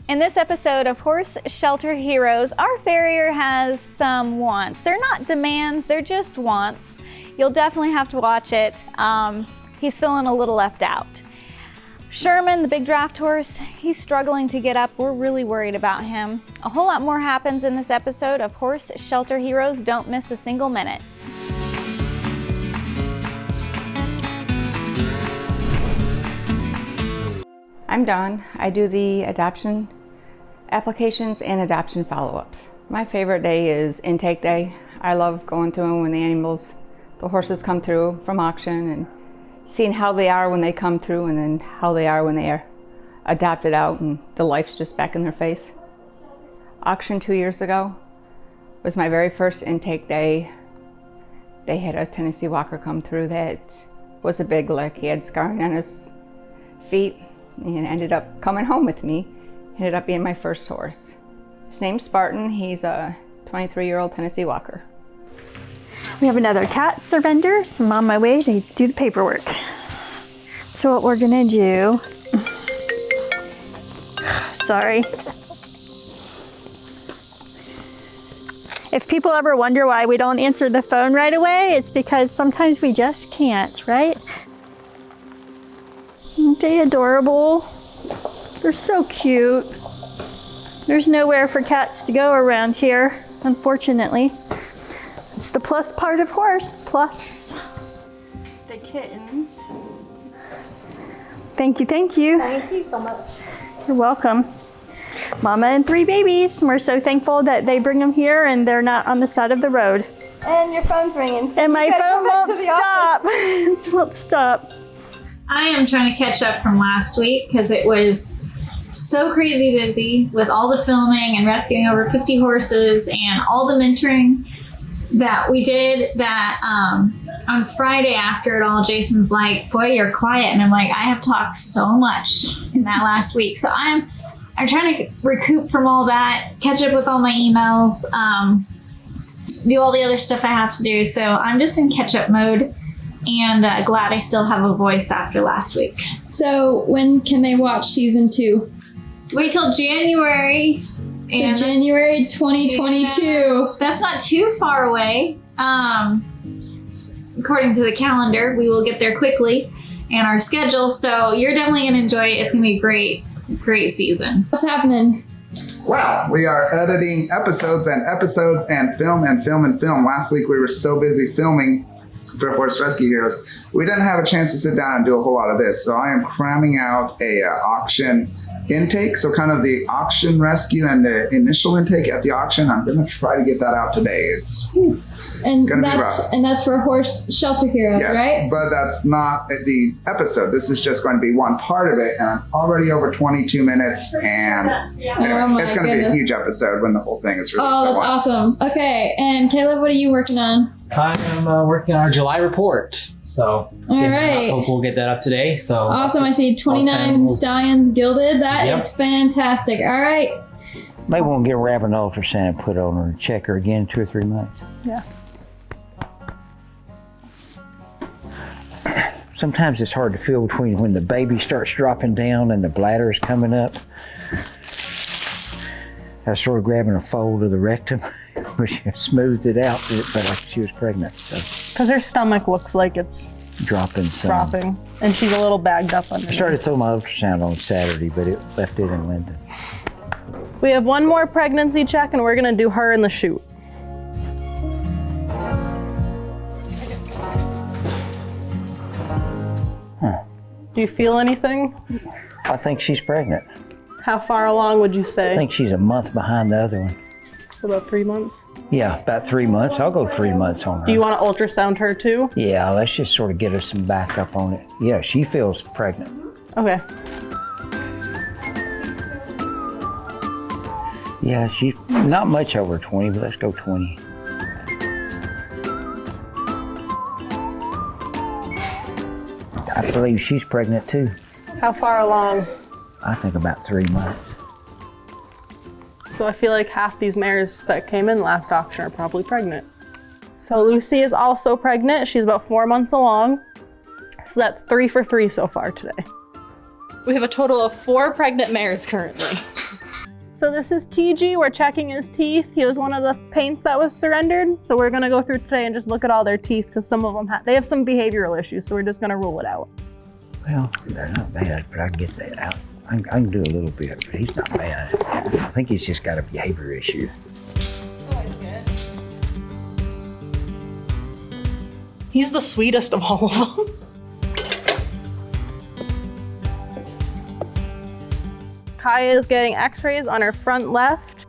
In this episode of Horse Shelter Heroes, our farrier has some wants. They're not demands, they're just wants. You'll definitely have to watch it. He's feeling a little left out. Sherman, the big draft horse, he's struggling to get up. We're really worried about him. A whole lot more happens in this episode of Horse Shelter Heroes. Don't miss a single minute. I'm Dawn. I do the adoption applications and adoption follow-ups. My favorite day is intake day. I love going through when the horses come through from auction and seeing how they are when they come through and then how they are when they are adopted out and the life's just back in their face. Auction 2 years ago was my very first intake day. They had a Tennessee Walker come through that was a big lick. He had scarring on his feet and ended up coming home with me. Ended up being my first horse. His name's Spartan. He's a 23-year-old Tennessee Walker. We have another cat surrender, so I'm on my way to do the paperwork. So what we're gonna do, sorry. If people ever wonder why we don't answer the phone right away, it's because sometimes we just can't, right? Aren't they adorable? They're so cute. There's nowhere for cats to go around here, unfortunately. It's the plus part of horse, plus the kittens. Thank you, thank you. Thank you so much. You're welcome. Mama and 3 babies. We're so thankful that they bring them here and they're not on the side of the road. And your phone's ringing. So and my phone won't stop. It won't stop. I am trying to catch up from last week because it was so crazy busy with all the filming and rescuing over 50 horses and all the mentoring that we did that on Friday after it all, Jason's like, boy, you're quiet. And I'm like, I have talked so much in that last week. So I'm trying to recoup from all that, catch up with all my emails, do all the other stuff I have to do. So I'm just in catch-up mode. And glad I still have a voice after last week. So when can they watch season 2? Wait till January. So January 2022. Yeah, that's not too far away. According to the calendar, we will get there quickly and our schedule. So you're definitely going to enjoy it. It's going to be a great season. What's happening? Well, we are editing episodes and film. Last week we were so busy filming for Horse Rescue Heroes, we didn't have a chance to sit down and do a whole lot of this. So I am cramming out a auction intake. So kind of the auction rescue and the initial intake at the auction. I'm going to try to get that out today. It's going to be rough. And that's for Horse Shelter Heroes, yes, right? But that's not the episode. This is just going to be one part of it. And I'm already over 22 minutes. And anyway, it's going to be a huge episode when the whole thing is released. Oh, that's awesome. Okay. And Caleb, what are you working on? I'm working on our July report, so all right. Hopefully we'll get that up today. So awesome! I see 29 stallions gilded. That is fantastic. All right. Maybe we'll get wrapping ultrasound and put on her and check her again in 2 or 3 months. Yeah. Sometimes it's hard to feel between when the baby starts dropping down and the bladder is coming up. I was sort of grabbing a fold of the rectum, which smoothed it out, but like she was pregnant. So. Because her stomach looks like it's dropping, and she's a little bagged up underneath. I started to throw my ultrasound on Saturday, but it left it in Linden. We have one more pregnancy check, and we're gonna do her in the chute. Huh. Do you feel anything? I think she's pregnant. How far along would you say? I think she's a month behind the other one. So about 3 months? Yeah, about 3 months. I'll go 3 months on her. Do you want to ultrasound her too? Yeah, let's just sort of get her some backup on it. Yeah, she feels pregnant. Okay. Yeah, she's not much over 20, but let's go 20. I believe she's pregnant too. How far along? I think about 3 months. So I feel like half these mares that came in last auction are probably pregnant. So Lucy is also pregnant. She's about 4 months along. So that's 3 for 3 so far today. We have a total of 4 pregnant mares currently. So this is TG, we're checking his teeth. He was one of the paints that was surrendered. So we're gonna go through today and just look at all their teeth because some of them they have some behavioral issues, so we're just gonna rule it out. Well, they're not bad, but I can get that out. I can do a little bit, but he's not bad. I think he's just got a behavior issue. He's the sweetest of all of them. Kaya is getting x-rays on her front left,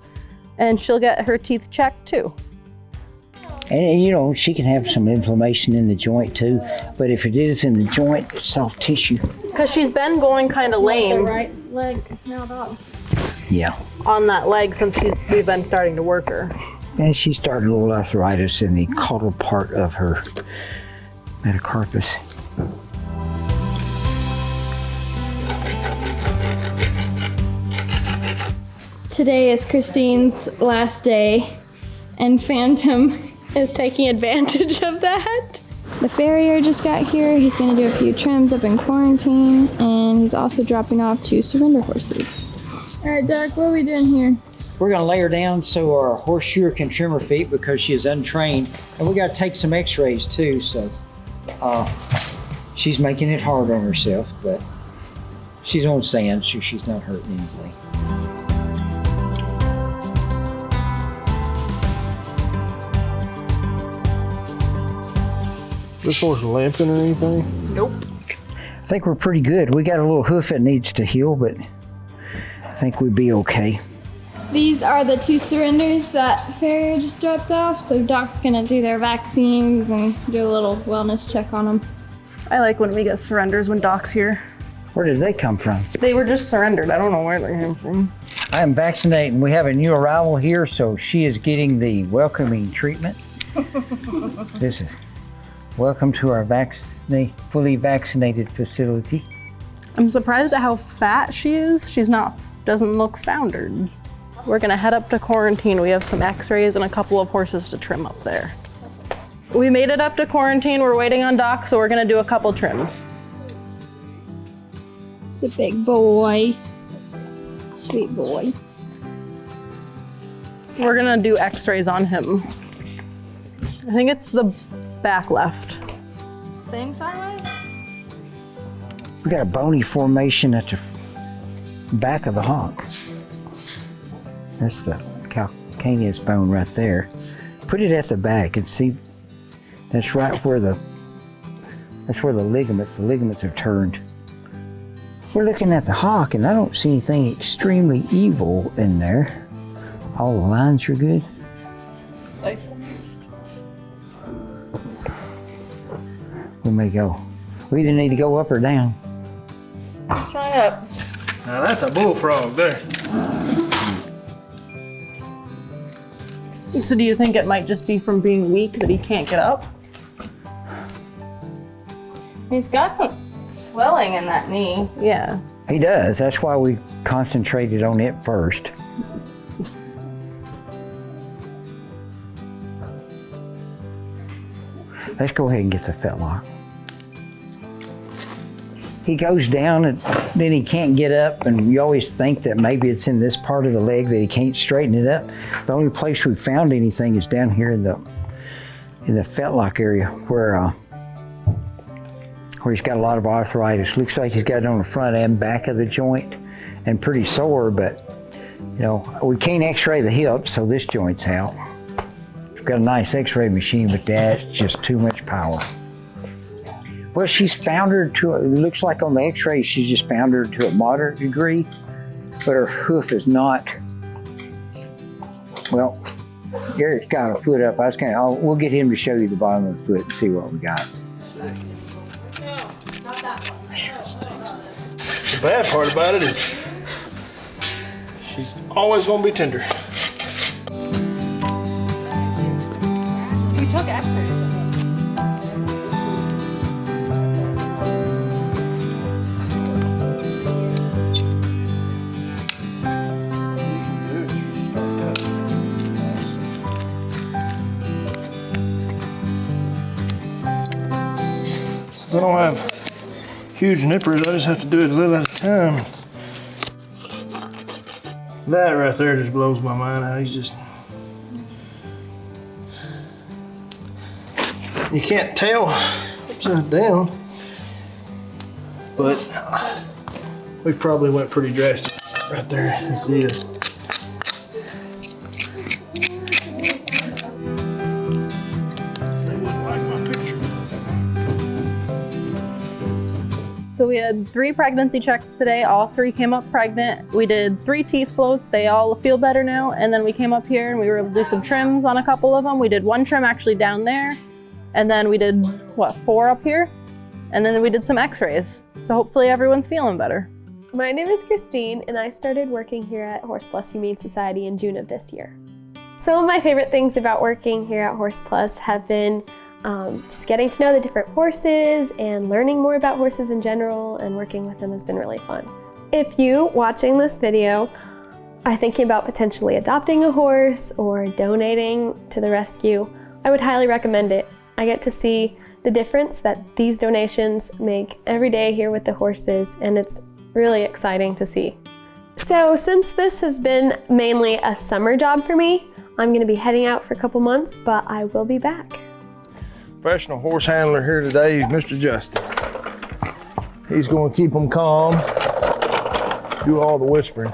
and she'll get her teeth checked too. And you know, she can have some inflammation in the joint too, but if it is in the joint, it's soft tissue. Because she's been going kind of lame. The right leg now up. Yeah. On that leg since we've been starting to work her. And she started a little arthritis in the caudal part of her metacarpus. Today is Christine's last day, and Phantom is taking advantage of that. The farrier just got here. He's gonna do a few trims up in quarantine, and he's also dropping off 2 surrender horses. All right, Doc, what are we doing here? We're gonna lay her down so our horseshoer can trim her feet because she is untrained. And we gotta take some x-rays too, so she's making it hard on herself, but she's on sand, so she's not hurting anything. This horse limping or anything? Nope. I think we're pretty good. We got a little hoof that needs to heal, but I think we'd be okay. These are the 2 surrenders that Farrier just dropped off, so Doc's gonna do their vaccines and do a little wellness check on them. I like when we get surrenders when Doc's here. Where did they come from? They were just surrendered. I don't know where they came from. I am vaccinating. We have a new arrival here, so she is getting the welcoming treatment. This is welcome to our fully vaccinated facility. I'm surprised at how fat she is. Doesn't look foundered. We're gonna head up to quarantine. We have some x-rays and a couple of horses to trim up there. We made it up to quarantine. We're waiting on Doc, so we're gonna do a couple trims. It's a big boy. Sweet boy. We're gonna do x-rays on him. I think it's the back left. Same sideways? We got a bony formation at the back of the hock. That's the calcaneus bone right there. Put it at the back and see, that's right where the ligaments have turned. We're looking at the hock and I don't see anything extremely evil in there. All the lines are good. We may go. We either need to go up or down. Let's try up. Now that's a bullfrog there. So do you think it might just be from being weak that he can't get up? He's got some swelling in that knee. Yeah. He does. That's why we concentrated on it first. Let's go ahead and get the fetlock. He goes down and then he can't get up, and we always think that maybe it's in this part of the leg that he can't straighten it up. The only place we found anything is down here in the fetlock area where he's got a lot of arthritis. Looks like he's got it on the front and back of the joint and pretty sore, but you know, we can't x-ray the hip, so this joint's out. We've got a nice x-ray machine, but that's just too much power. Well, she's foundered to, it looks like on the x-ray, she's just foundered to a moderate degree, but her hoof is not. Well, Garrick's got a foot up. We'll get him to show you the bottom of the foot and see what we got. The bad part about it is she's always gonna be tender. We took x-rays. I don't have huge nippers, I just have to do it a little at a time. That right there just blows my mind out. He's just... You can't tell upside down, but we probably went pretty drastic right there as it is. So we had 3 pregnancy checks today. All 3 came up pregnant. We did 3 teeth floats. They all feel better now. And then we came up here and we were able to do some trims on a couple of them. We did 1 trim actually down there. And then we did, what, 4 up here? And then we did some x-rays. So hopefully everyone's feeling better. My name is Christine, and I started working here at Horse Plus Humane Society in June of this year. Some of my favorite things about working here at Horse Plus have been just getting to know the different horses and learning more about horses in general, and working with them has been really fun. If you, watching this video, are thinking about potentially adopting a horse or donating to the rescue, I would highly recommend it. I get to see the difference that these donations make every day here with the horses, and it's really exciting to see. So since this has been mainly a summer job for me, I'm going to be heading out for a couple months, but I will be back. Professional horse handler here today is Mr. Justin. He's going to keep them calm, do all the whispering.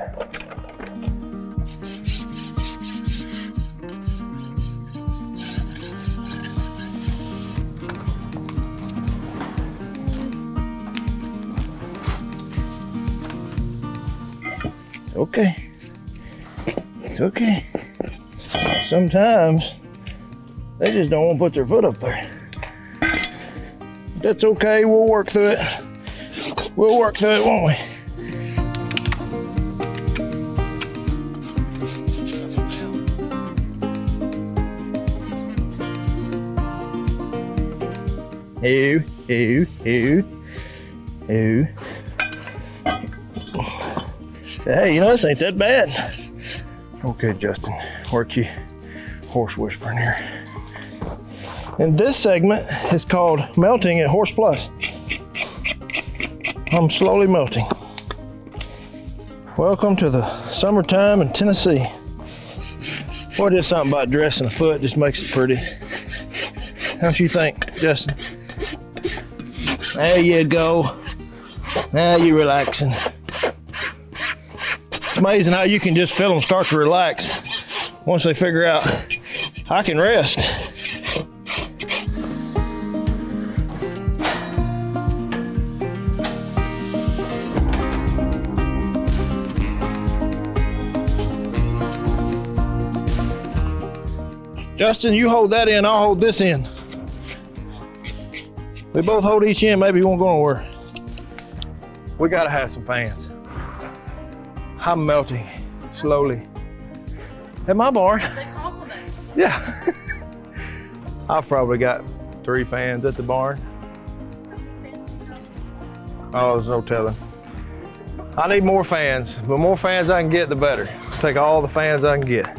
Okay, it's okay. Sometimes they just don't want to put their foot up there. That's okay, we'll work through it. We'll work through it, won't we? Ew. Hey, you know, this ain't that bad. Okay, Justin, work you horse whispering here. And this segment is called Melting at Horse Plus. I'm slowly melting. Welcome to the summertime in Tennessee. What is something about dressing a foot just makes it pretty? How'd you think, Justin? There you go. Now you're relaxing. It's amazing how you can just feel them start to relax once they figure out I can rest. Justin, you hold that in, I'll hold this in. We both hold each end, maybe we won't go nowhere. We gotta have some fans. I'm melting slowly. At my barn. They compliment. Yeah. I've probably got 3 fans at the barn. Oh, there's no telling. I need more fans. The more fans I can get, the better. Take all the fans I can get.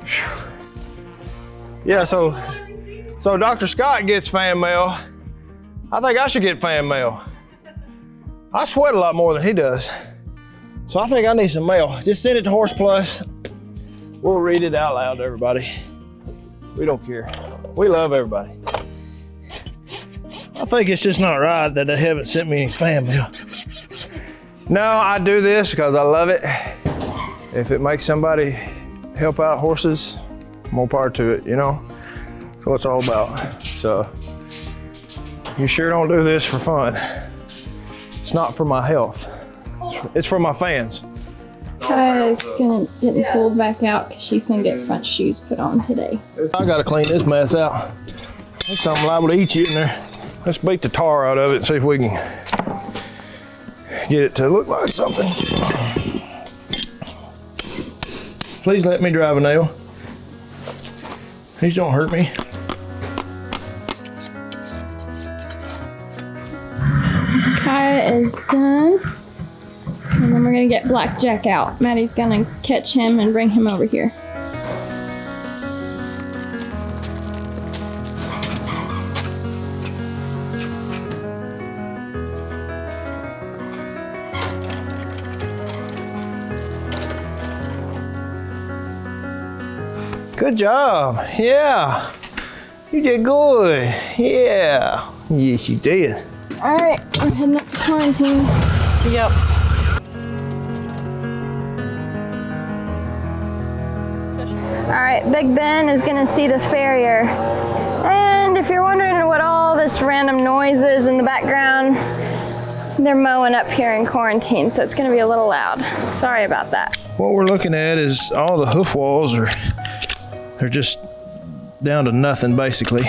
Whew. Yeah, so Dr. Scott gets fan mail. I think I should get fan mail. I sweat a lot more than he does. So I think I need some mail. Just send it to Horse Plus. We'll read it out loud to everybody. We don't care. We love everybody. I think it's just not right that they haven't sent me any fan mail. No, I do this because I love it. If it makes somebody help out horses, more power to it, you know? That's what it's all about. So, you sure don't do this for fun. It's not for my health. It's for my fans. Kaya's getting pulled back out because she's gonna get front shoes put on today. I gotta clean this mess out. There's something liable to eat you in there. Let's beat the tar out of it and see if we can get it to look like something. Please let me drive a nail. These don't hurt me. Kaya is done. And then we're gonna get Blackjack out. Maddie's gonna catch him and bring him over here. Good job. Yeah. You did good. Yeah. Yes, you did. All right, we're heading up to quarantine. Yep. All right, Big Ben is gonna see the farrier. And if you're wondering what all this random noise is in the background, they're mowing up here in quarantine, so it's gonna be a little loud. Sorry about that. What we're looking at is all the hoof walls they're just down to nothing basically.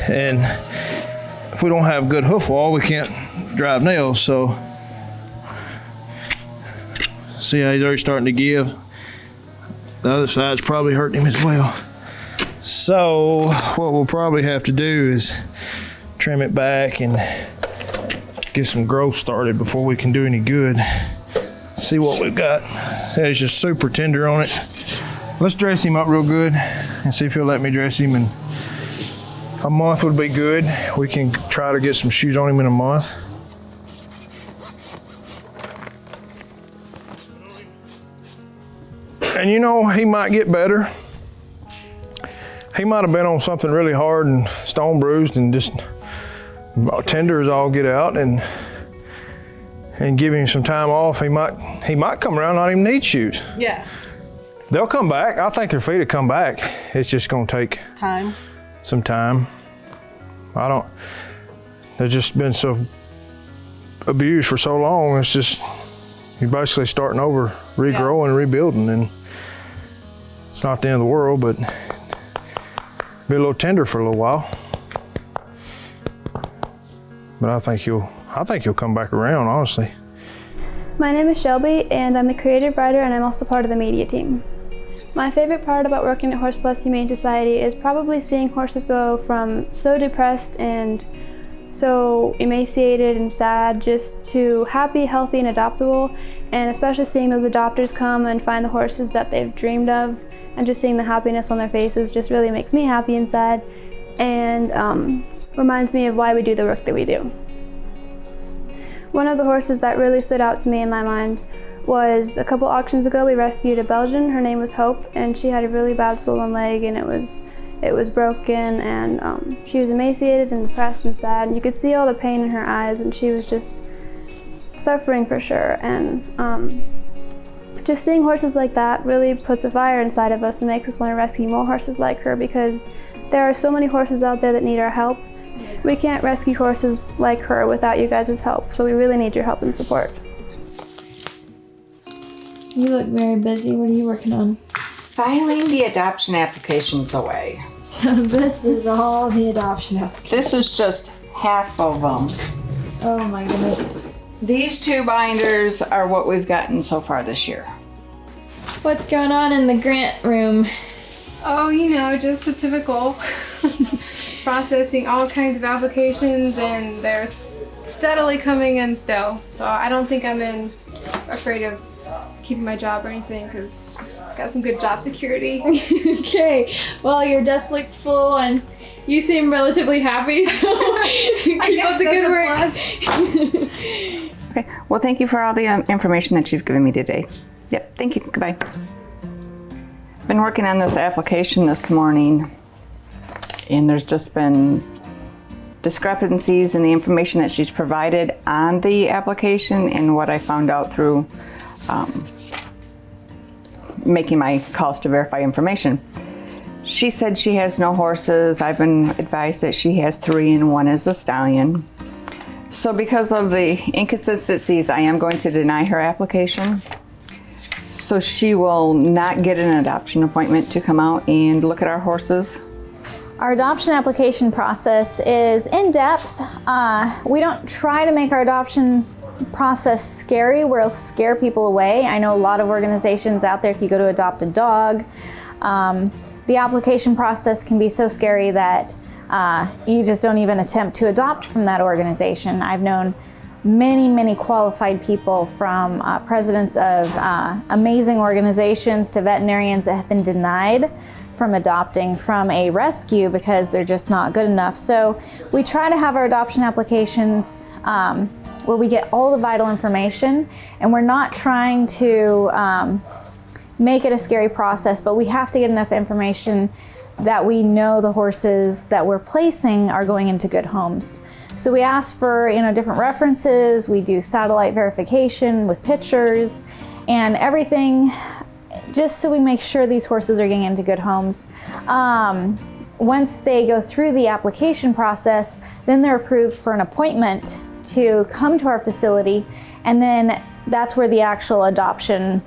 And if we don't have good hoof wall, we can't drive nails, so see how he's already starting to give. The other side's probably hurting him as well. So what we'll probably have to do is trim it back and get some growth started before we can do any good. See what we've got. It's just super tender on it. Let's dress him up real good and see if he'll let me dress him. And a month would be good. We can try to get some shoes on him in a month. And you know, he might get better. He might have been on something really hard and stone bruised and just tender as all get out, and give him some time off. He might come around, not even need shoes. Yeah. They'll come back. I think their feet will come back. It's just gonna take some time. They've just been so abused for so long. It's just, you're basically starting over, regrowing and rebuilding, and it's not the end of the world, but be a little tender for a little while. But I think he'll come back around, honestly. My name is Shelby, and I'm the creative writer, and I'm also part of the media team. My favorite part about working at Horse Plus Humane Society is probably seeing horses go from so depressed and so emaciated and sad just to happy, healthy, and adoptable, and especially seeing those adopters come and find the horses that they've dreamed of, and just seeing the happiness on their faces just really makes me happy inside, and reminds me of why we do the work that we do. One of the horses that really stood out to me in my mind was a couple auctions ago. We rescued a Belgian. Her name was Hope, and she had a really bad swollen leg, and it was broken, and she was emaciated and depressed and sad, and you could see all the pain in her eyes, and she was just suffering for sure. And just seeing horses like that really puts a fire inside of us and makes us want to rescue more horses like her, because there are so many horses out there that need our help. We can't rescue horses like her without you guys' help, so we really need your help and support. You look very busy. What are you working on? Filing the adoption applications away. So this is all the adoption applications. This is just half of them. Oh my goodness. These two binders are what we've gotten so far this year. What's going on in the grant room? Oh, you know, just the typical processing all kinds of applications, and they're steadily coming in still. So I don't think I'm afraid of keeping my job or anything, because I've got some good job security. Okay, well, your desk looks full and you seem relatively happy, so keep up the good work. Okay, well, thank you for all the information that you've given me today. Yep, thank you, goodbye. Been working on this application this morning, and there's just been discrepancies in the information that she's provided on the application and what I found out through making my calls to verify information. She said she has no horses. I've been advised that she has 3 and 1 is a stallion. So because of the inconsistencies, I am going to deny her application. So she will not get an adoption appointment to come out and look at our horses. Our adoption application process is in-depth. We don't try to make our adoption process scary. We'll scare people away. I know a lot of organizations out there, if you go to adopt a dog, the application process can be so scary that you just don't even attempt to adopt from that organization. I've known many qualified people, from presidents of amazing organizations to veterinarians, that have been denied from adopting from a rescue because they're just not good enough. So we try to have our adoption applications where we get all the vital information, and we're not trying to make it a scary process, but we have to get enough information that we know the horses that we're placing are going into good homes. So we ask for, you know, different references. We do satellite verification with pictures and everything, just so we make sure these horses are getting into good homes. Once they go through the application process, then they're approved for an appointment to come to our facility, and then that's where the actual adoption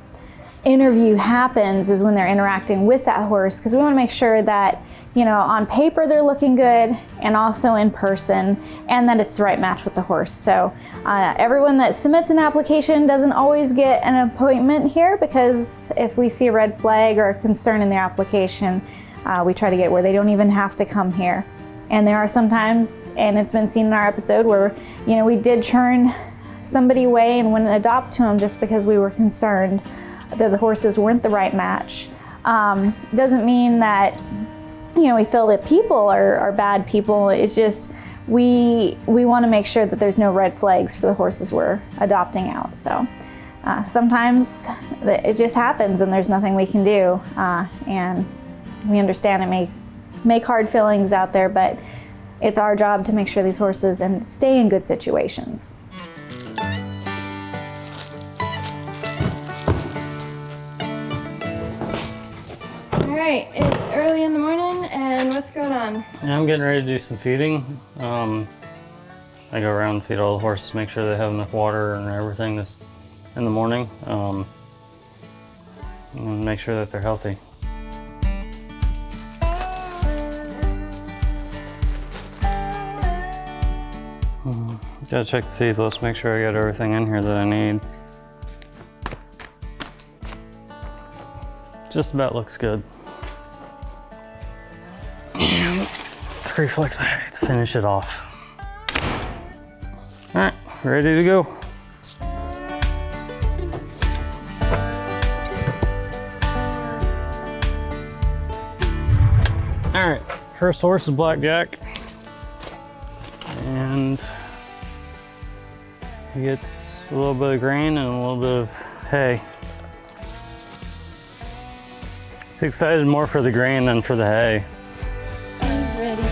interview happens, is when they're interacting with that horse, because we want to make sure that, you know, on paper they're looking good and also in person, and that it's the right match with the horse. So everyone that submits an application doesn't always get an appointment here, because if we see a red flag or a concern in their application, we try to get where they don't even have to come here. And there are some times, and it's been seen in our episode, where, you know, we did turn somebody away and wouldn't adopt to them just because we were concerned that the horses weren't the right match. Doesn't mean that, you know, we feel that people are bad people. It's just we want to make sure that there's no red flags for the horses we're adopting out. So sometimes it just happens and there's nothing we can do. And we understand it may make hard feelings out there, but it's our job to make sure these horses and stay in good situations. Alright, it's early in the morning, and what's going on? Yeah, I'm getting ready to do some feeding. I go around and feed all the horses, make sure they have enough water and everything this in the morning, and make sure that they're healthy. Gotta check the feed list, make sure I got everything in here that I need. Just about looks good. And 3 flicks to finish it off. All right, ready to go. All right, first horse is Blackjack. And he gets a little bit of grain and a little bit of hay. He's excited more for the grain than for the hay. I'm ready.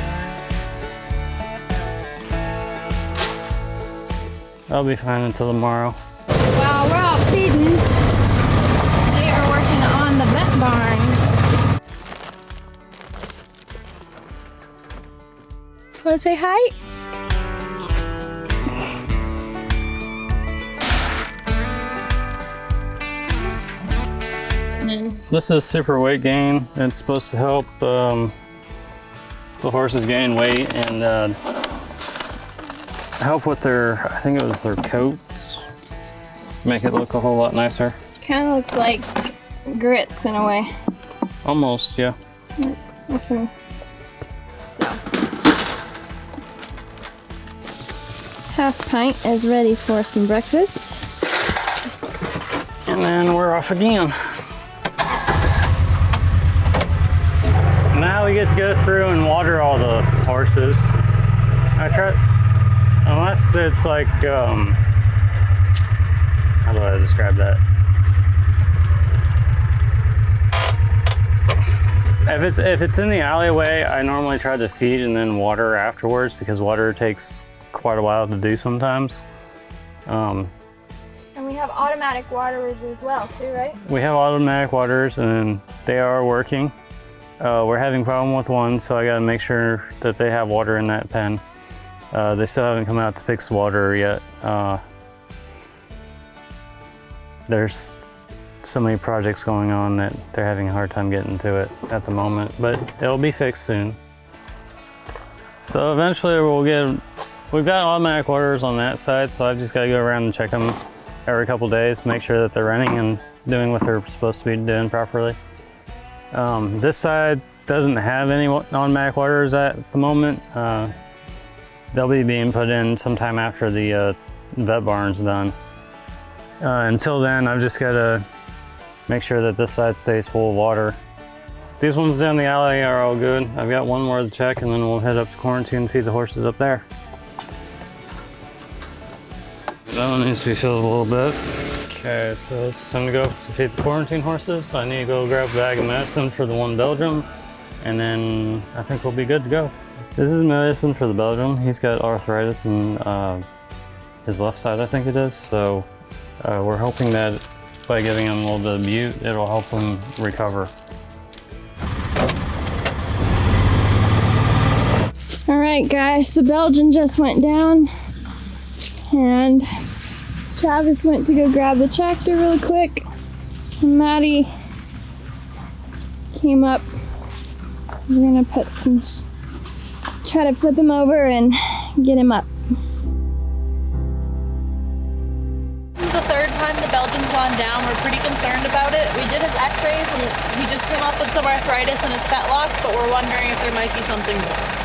I'll be fine until tomorrow. While we're out feeding, they are working on the vet barn. Want to say hi? This is super weight gain. It's supposed to help the horses gain weight and help with their, I think it was their coats, make it look a whole lot nicer. Kind of looks like grits in a way. Almost, yeah. With some, Half pint is ready for some breakfast. And then we're off again. Now we get to go through and water all the horses. I try, unless it's like, how do I describe that? If it's in the alleyway, I normally try to feed and then water afterwards, because water takes quite a while to do sometimes. And we have automatic waterers as well too, right? We have automatic waterers and they are working. We're having a problem with one, so I gotta make sure that they have water in that pen. They still haven't come out to fix the water yet. There's so many projects going on that they're having a hard time getting to it at the moment, but it'll be fixed soon. So eventually we've got automatic waterers on that side, so I've just gotta go around and check them every couple days to make sure that they're running and doing what they're supposed to be doing properly. This side doesn't have any automatic waterers at the moment. They'll be being put in sometime after the vet barn's done. Until then, I've just got to make sure that this side stays full of water. These ones down the alley are all good. I've got one more to check and then we'll head up to quarantine and feed the horses up there. That one needs to be filled a little bit. Okay, so it's time to go to feed the quarantine horses. I need to go grab a bag of medicine for the one Belgium, and then I think we'll be good to go. This is medicine for the Belgium. He's got arthritis in his left side, I think it is. So we're hoping that by giving him a little bit of Butte, it'll help him recover. All right, guys, the Belgian just went down, and Travis went to go grab the tractor really quick. And Maddie came up. We're gonna try to flip him over and get him up. This is the third time the Belgian's gone down. We're pretty concerned about it. We did his x-rays and he just came up with some arthritis in his fetlocks, but we're wondering if there might be something more.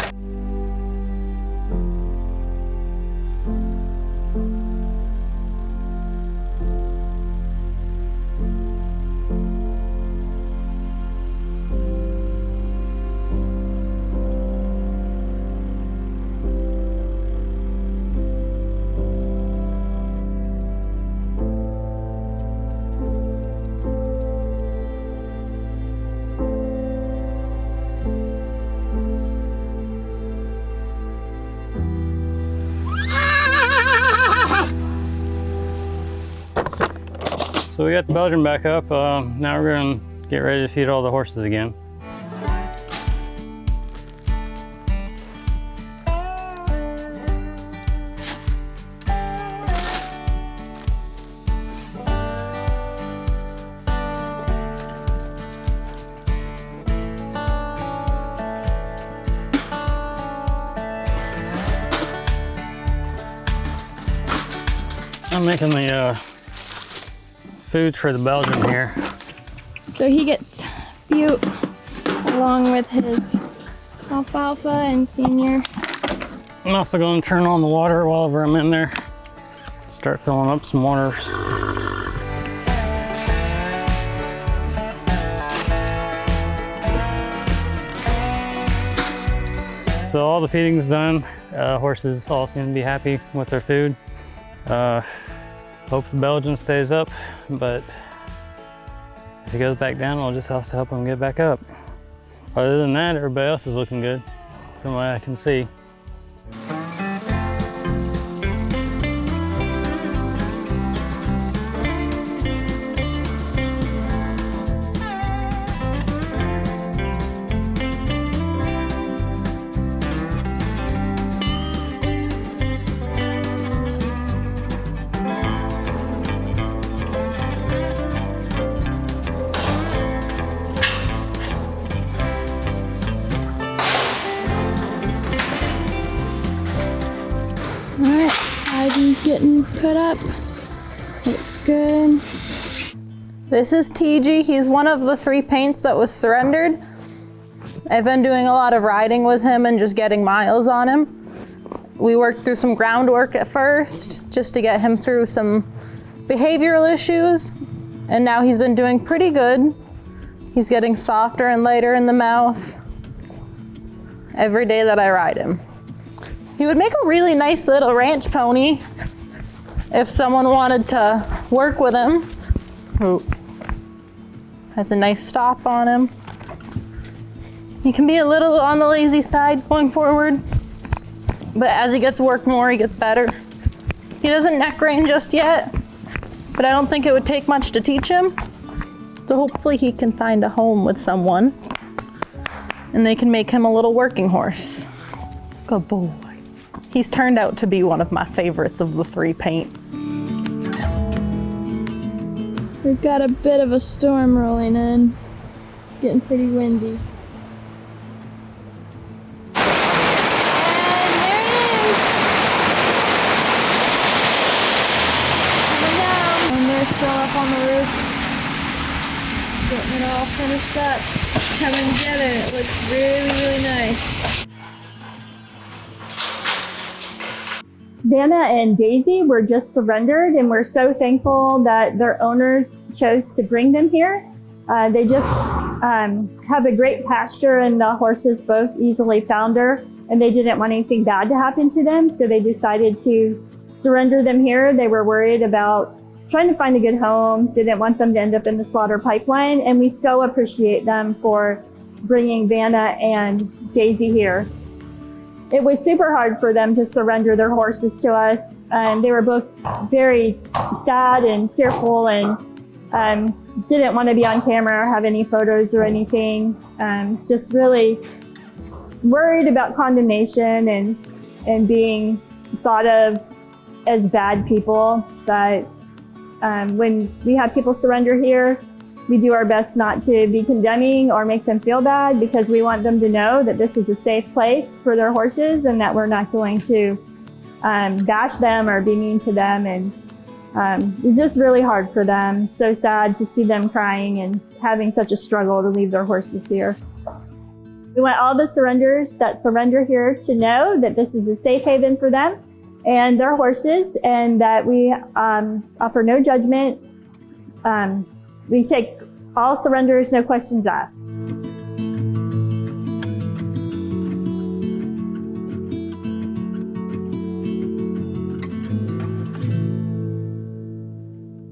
So we got the Belgian back up. Now we're gonna get ready to feed all the horses again. I'm making the food for the Belgian here. So he gets Butte along with his alfalfa and senior. I'm also going to turn on the water while I'm in there. Start filling up some waters. So all the feeding's done. Horses all seem to be happy with their food. Hope the Belgian stays up, but if he goes back down, we'll just have to help him get back up. Other than that, everybody else is looking good from what I can see. Alright, siding's getting put up. Looks good. This is TG. He's one of the 3 paints that was surrendered. I've been doing a lot of riding with him and just getting miles on him. We worked through some groundwork at first, just to get him through some behavioral issues. And now he's been doing pretty good. He's getting softer and lighter in the mouth every day that I ride him. He would make a really nice little ranch pony if someone wanted to work with him. Ooh. Has a nice stop on him. He can be a little on the lazy side going forward, but as he gets worked more, he gets better. He doesn't neck rein just yet, but I don't think it would take much to teach him. So hopefully he can find a home with someone and they can make him a little working horse. Good boy. He's turned out to be one of my favorites of the 3 paints. We've got a bit of a storm rolling in. Getting pretty windy. And there it is! Coming down. And they're still up on the roof. Getting it all finished up. Coming together. It looks really, really nice. Vanna and Daisy were just surrendered, and we're so thankful that their owners chose to bring them here. They just have a great pasture, and the horses both easily founder, and they didn't want anything bad to happen to them, so they decided to surrender them here. They were worried about trying to find a good home, didn't want them to end up in the slaughter pipeline, and we so appreciate them for bringing Vanna and Daisy here. It was super hard for them to surrender their horses to us. They were both very sad and tearful and didn't want to be on camera or have any photos or anything. Just really worried about condemnation and being thought of as bad people. But when we have people surrender here, we do our best not to be condemning or make them feel bad, because we want them to know that this is a safe place for their horses and that we're not going to bash them or be mean to them. And it's just really hard for them. So sad to see them crying and having such a struggle to leave their horses here. We want all the surrenders that surrender here to know that this is a safe haven for them and their horses, and that we offer no judgment. We take all surrenders, no questions asked.